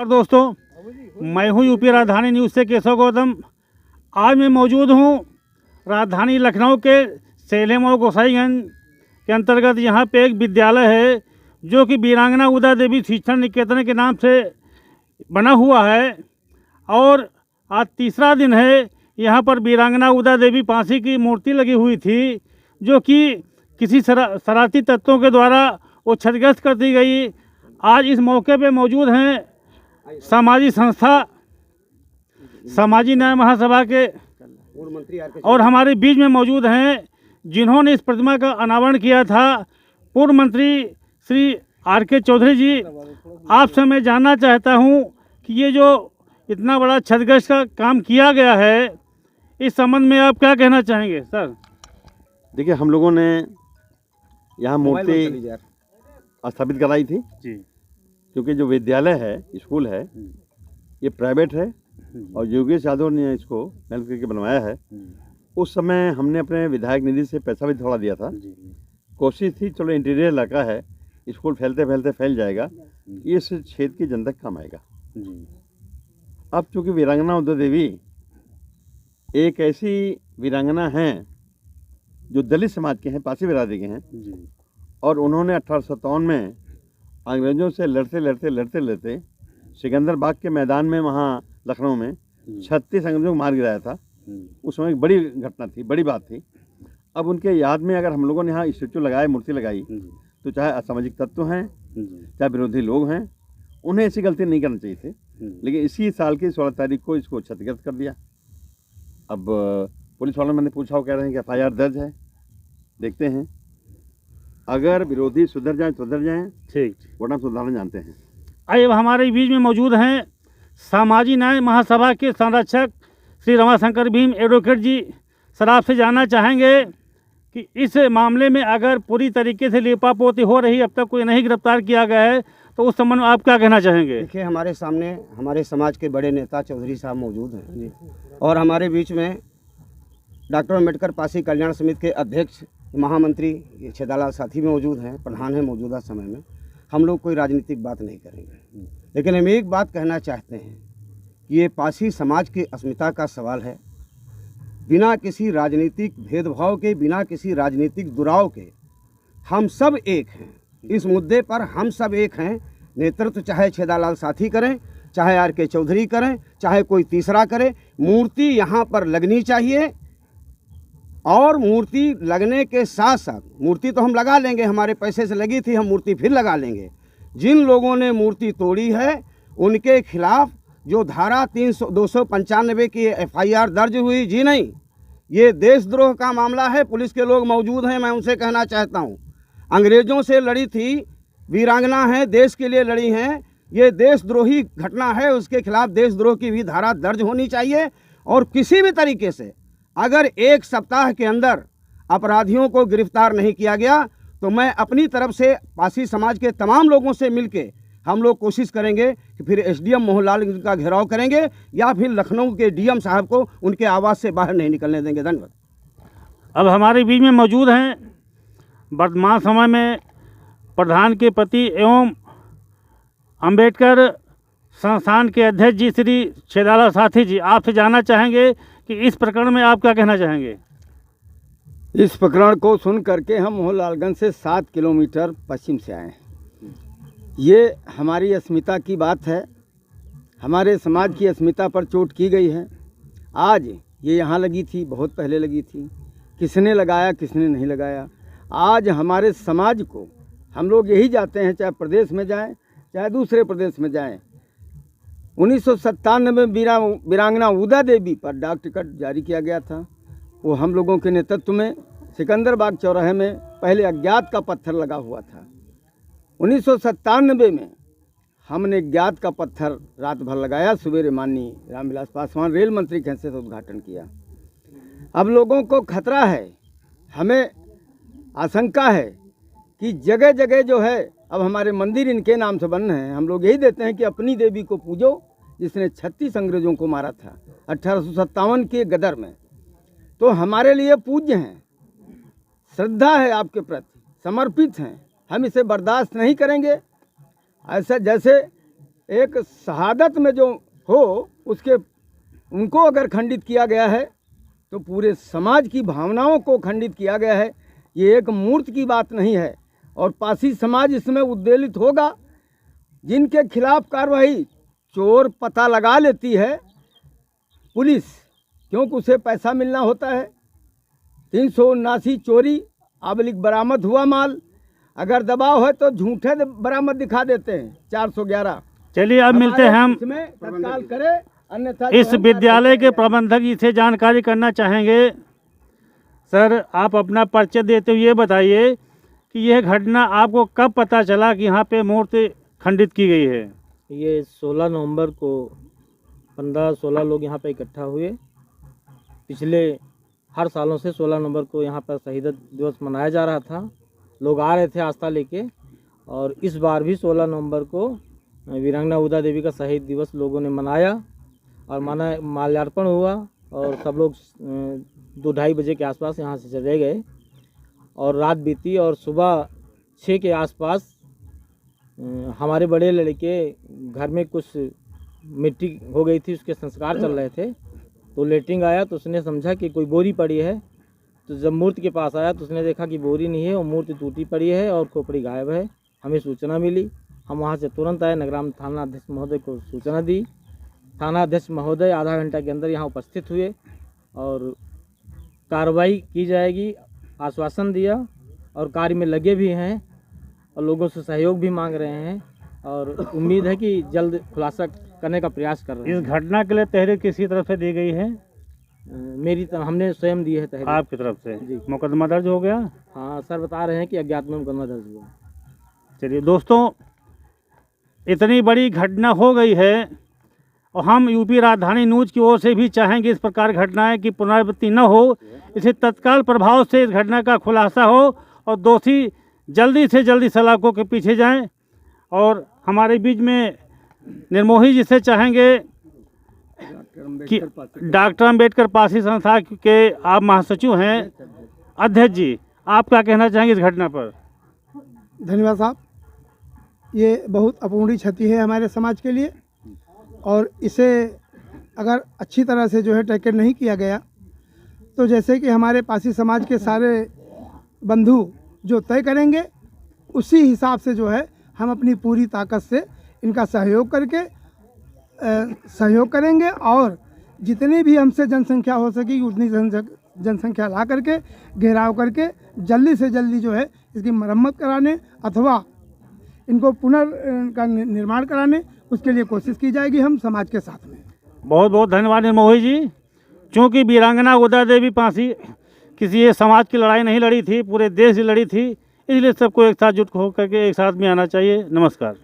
और दोस्तों, मैं हूं यूपी राजधानी न्यूज़ से केशव गौतम। आज मैं मौजूद हूं राजधानी लखनऊ के सेलेम और गोसाईगंज के अंतर्गत। यहां पे एक विद्यालय है जो कि वीरांगना उदा देवी शिक्षण निकेतन के नाम से बना हुआ है और आज तीसरा दिन है। यहां पर वीरांगना उदा देवी पांसी की मूर्ति लगी हुई थी जो कि किसी शरारती तत्वों के द्वारा वो क्षतिग्रस्त कर दी गई। आज इस मौके पे मौजूद हैं सामाजिक संस्था सामाजिक न्याय महासभा के और हमारे बीच में मौजूद हैं जिन्होंने इस प्रतिमा का अनावरण किया था, पूर्व मंत्री श्री आर.के. चौधरी जी। आपसे मैं जानना चाहता हूं कि ये जो इतना बड़ा क्षतिग्रस्त का काम किया गया है, इस संबंध में आप क्या कहना चाहेंगे सर? देखिए, हम लोगों ने यहाँ मूर्ति स्थापित कराई थी जी, क्योंकि जो विद्यालय है, स्कूल है, ये प्राइवेट है और योगेश यादव ने इसको मेहनत करके बनवाया है। उस समय हमने अपने विधायक निधि से पैसा भी थोड़ा दिया था। कोशिश थी चलो इंटीरियर इलाका है, स्कूल फैलते फैलते फैल जाएगा, इस क्षेत्र की जनता काम आएगा। अब चूँकि वीरांगना उदा देवी एक ऐसी वीरांगना हैं जो दलित समाज के हैं, पासी बिरादरी के हैं और उन्होंने 1857 में अंग्रेज़ों से लड़ते सिकंदर बाग के मैदान में वहाँ लखनऊ में 36 अंग्रेज़ों को मार गिराया था। उस समय एक बड़ी घटना थी, बड़ी बात थी। अब उनके याद में अगर हम लोगों ने यहाँ स्टैचू लगाए, मूर्ति लगाई, तो चाहे असामाजिक तत्व हैं, चाहे विरोधी लोग हैं, उन्हें ऐसी गलती नहीं करनी चाहिए थी। लेकिन इसी साल की 16 तारीख को इसको क्षतिग्रस्त कर दिया। अब पुलिस वालों मैंने पूछा, वो कह रहे हैं कि FIR दर्ज है। देखते हैं, अगर विरोधी सुधर जाएं ठीक, वरना सुधारना जानते हैं। आइए, हमारे बीच में मौजूद हैं सामाजिक न्याय महासभा के संरक्षक श्री रमाशंकर भीम एडवोकेट जी। सर, आपसे जानना चाहेंगे कि इस मामले में अगर पूरी तरीके से लेपापोती हो रही, अब तक कोई नहीं गिरफ्तार किया गया है, तो उस संबंध में आप क्या कहना चाहेंगे? देखिए, हमारे सामने हमारे समाज के बड़े नेता चौधरी साहब मौजूद हैं और हमारे बीच में डॉक्टर अम्बेडकर पासी कल्याण समिति के अध्यक्ष महामंत्री छेदालाल साथी मौजूद हैं, प्रधान हैं मौजूदा समय में। हम लोग कोई राजनीतिक बात नहीं करेंगे, लेकिन हम एक बात कहना चाहते हैं कि ये पासी समाज की अस्मिता का सवाल है। बिना किसी राजनीतिक भेदभाव के, बिना किसी राजनीतिक दुराव के हम सब एक हैं। इस मुद्दे पर हम सब एक हैं। नेतृत्व चाहे छेदालाल साथी करें, चाहे आर.के. चौधरी करें, चाहे कोई तीसरा करे, मूर्ति यहाँ पर लगनी चाहिए। और मूर्ति लगने के साथ साथ, मूर्ति तो हम लगा लेंगे, हमारे पैसे से लगी थी, हम मूर्ति फिर लगा लेंगे। जिन लोगों ने मूर्ति तोड़ी है उनके खिलाफ जो धारा 295 की FIR दर्ज हुई, जी नहीं, ये देशद्रोह का मामला है। पुलिस के लोग मौजूद हैं, मैं उनसे कहना चाहता हूँ, अंग्रेज़ों से लड़ी थी, वीरांगना है, देश के लिए लड़ी हैं, ये देशद्रोही घटना है, उसके खिलाफ देशद्रोह की भी धारा दर्ज होनी चाहिए। और किसी भी तरीके से अगर एक सप्ताह के अंदर अपराधियों को गिरफ्तार नहीं किया गया, तो मैं अपनी तरफ से पासी समाज के तमाम लोगों से मिलके हम लोग कोशिश करेंगे कि फिर SDM मोहनलाल का घेराव करेंगे या फिर लखनऊ के DM साहब को उनके आवास से बाहर नहीं निकलने देंगे। धन्यवाद। अब हमारे बीच में मौजूद हैं वर्तमान समय में प्रधान के पति एवं अंबेडकर संस्थान के अध्यक्ष जी श्री छेदालाल साथी जी। आपसे जानना चाहेंगे कि इस प्रकरण में आप क्या कहना चाहेंगे? इस प्रकरण को सुन करके हम मोहनलालगंज से 7 किलोमीटर पश्चिम से आए हैं। ये हमारी अस्मिता की बात है, हमारे समाज की अस्मिता पर चोट की गई है। आज ये यहाँ लगी थी, बहुत पहले लगी थी, किसने लगाया किसने नहीं लगाया। आज हमारे समाज को हम लोग यही चाहते हैं, चाहे प्रदेश में जाएं चाहे दूसरे प्रदेश में जाएं। 1997 में वीरांगना उदा देवी पर डाक टिकट जारी किया गया था। वो हम लोगों के नेतृत्व में सिकंदर बाग चौराहे में पहले अज्ञात का पत्थर लगा हुआ था। 1997 में हमने ज्ञात का पत्थर रात भर लगाया, सवेरे माननीय रामविलास पासवान रेल मंत्री के हैसियत से उद्घाटन किया। अब लोगों को खतरा है, हमें आशंका है कि जगह जगह जो है अब हमारे मंदिर इनके नाम से बन रहे हैं। हम लोग यही देते हैं कि अपनी देवी को पूजो जिसने 36 अंग्रेज़ों को मारा था 1857 के गदर में। तो हमारे लिए पूज्य हैं, श्रद्धा है आपके प्रति, समर्पित हैं, हम इसे बर्दाश्त नहीं करेंगे। ऐसा जैसे एक शहादत में जो हो उसके उनको अगर खंडित किया गया है तो पूरे समाज की भावनाओं को खंडित किया गया है। ये एक मूर्त की बात नहीं है और पासी समाज इसमें उद्वेलित होगा। जिनके खिलाफ कार्रवाई चोर पता लगा लेती है पुलिस, क्योंकि उसे पैसा मिलना होता है। 379 चोरी आबलिक बरामद हुआ माल, अगर दबाव है तो झूठे बरामद दिखा देते हैं 411। चलिए अब मिलते हैं हम इसमें तत्काल करे, अन्यथा इस विद्यालय के प्रबंधक जी से जानकारी करना चाहेंगे। सर, आप अपना परिचय देते हुए बताइए कि यह घटना आपको कब पता चला कि यहाँ पे मूर्ति खंडित की गई है? ये 16 नवंबर को 15-16 लोग यहाँ पे इकट्ठा हुए। पिछले हर सालों से 16 नवंबर को यहाँ पर शहीद दिवस मनाया जा रहा था, लोग आ रहे थे आस्था लेके, और इस बार भी 16 नवंबर को वीरांगना उदा देवी का शहीद दिवस लोगों ने मनाया और माल्यार्पण हुआ और सब लोग 2-2:30 बजे के आसपास यहाँ से चले गए और रात बीती और सुबह 6 के आसपास हमारे बड़े लड़के घर में कुछ मिट्टी हो गई थी, उसके संस्कार चल रहे थे, तो लेटरिंग आया तो उसने समझा कि कोई बोरी पड़ी है। तो जब मूर्ति के पास आया तो उसने देखा कि बोरी नहीं है और मूर्ति टूटी पड़ी है और खोपड़ी गायब है। हमें सूचना मिली, हम वहाँ से तुरंत आए, नगराम थाना अध्यक्ष महोदय को सूचना दी। थाना अध्यक्ष महोदय आधा घंटा के अंदर यहाँ उपस्थित हुए और कार्रवाई की जाएगी आश्वासन दिया और कार्य में लगे भी हैं और लोगों से सहयोग भी मांग रहे हैं और उम्मीद है कि जल्द खुलासा करने का प्रयास कर रहे हैं। इस घटना के लिए तहरीर किसी तरफ से दी गई है? मेरी तरफ हमने स्वयं दी है तहरीर। आपकी तरफ से? जी। मुकदमा दर्ज हो गया? हाँ सर, बता रहे हैं कि अज्ञात में मुकदमा दर्ज हुआ। चलिए दोस्तों, इतनी बड़ी घटना हो गई है और हम यूपी राजधानी न्यूज़ की ओर से भी चाहेंगे इस प्रकार घटनाएं की पुनरावृत्ति न हो, इसे तत्काल प्रभाव से इस घटना का खुलासा हो और दोषी जल्दी से जल्दी सलाखों के पीछे जाएं। और हमारे बीच में निर्मोही जी से चाहेंगे कि डॉक्टर अम्बेडकर पासी संस्था के आप महासचिव हैं, अध्यक्ष जी, आप क्या कहना चाहेंगे इस घटना पर? धन्यवाद साहब। ये बहुत अपूर्णीय क्षति है हमारे समाज के लिए और इसे अगर अच्छी तरह से जो है टैकल नहीं किया गया तो जैसे कि हमारे पासी समाज के सारे बंधु जो तय करेंगे उसी हिसाब से जो है हम अपनी पूरी ताकत से इनका सहयोग करेंगे और जितनी भी हमसे जनसंख्या हो सकेगी उतनी जनसंख्या ला करके घेराव करके जल्दी से जल्दी जो है इसकी मरम्मत कराने अथवा इनको पुनर्का निर्माण कराने उसके लिए कोशिश की जाएगी हम समाज के साथ में। बहुत बहुत धन्यवाद निर्मोही जी। चूँकि वीरांगना उदा देवी पासी किसी एक समाज की लड़ाई नहीं लड़ी थी, पूरे देश की लड़ी थी, इसलिए सबको एक साथ जुट होकर के एक साथ में आना चाहिए। नमस्कार।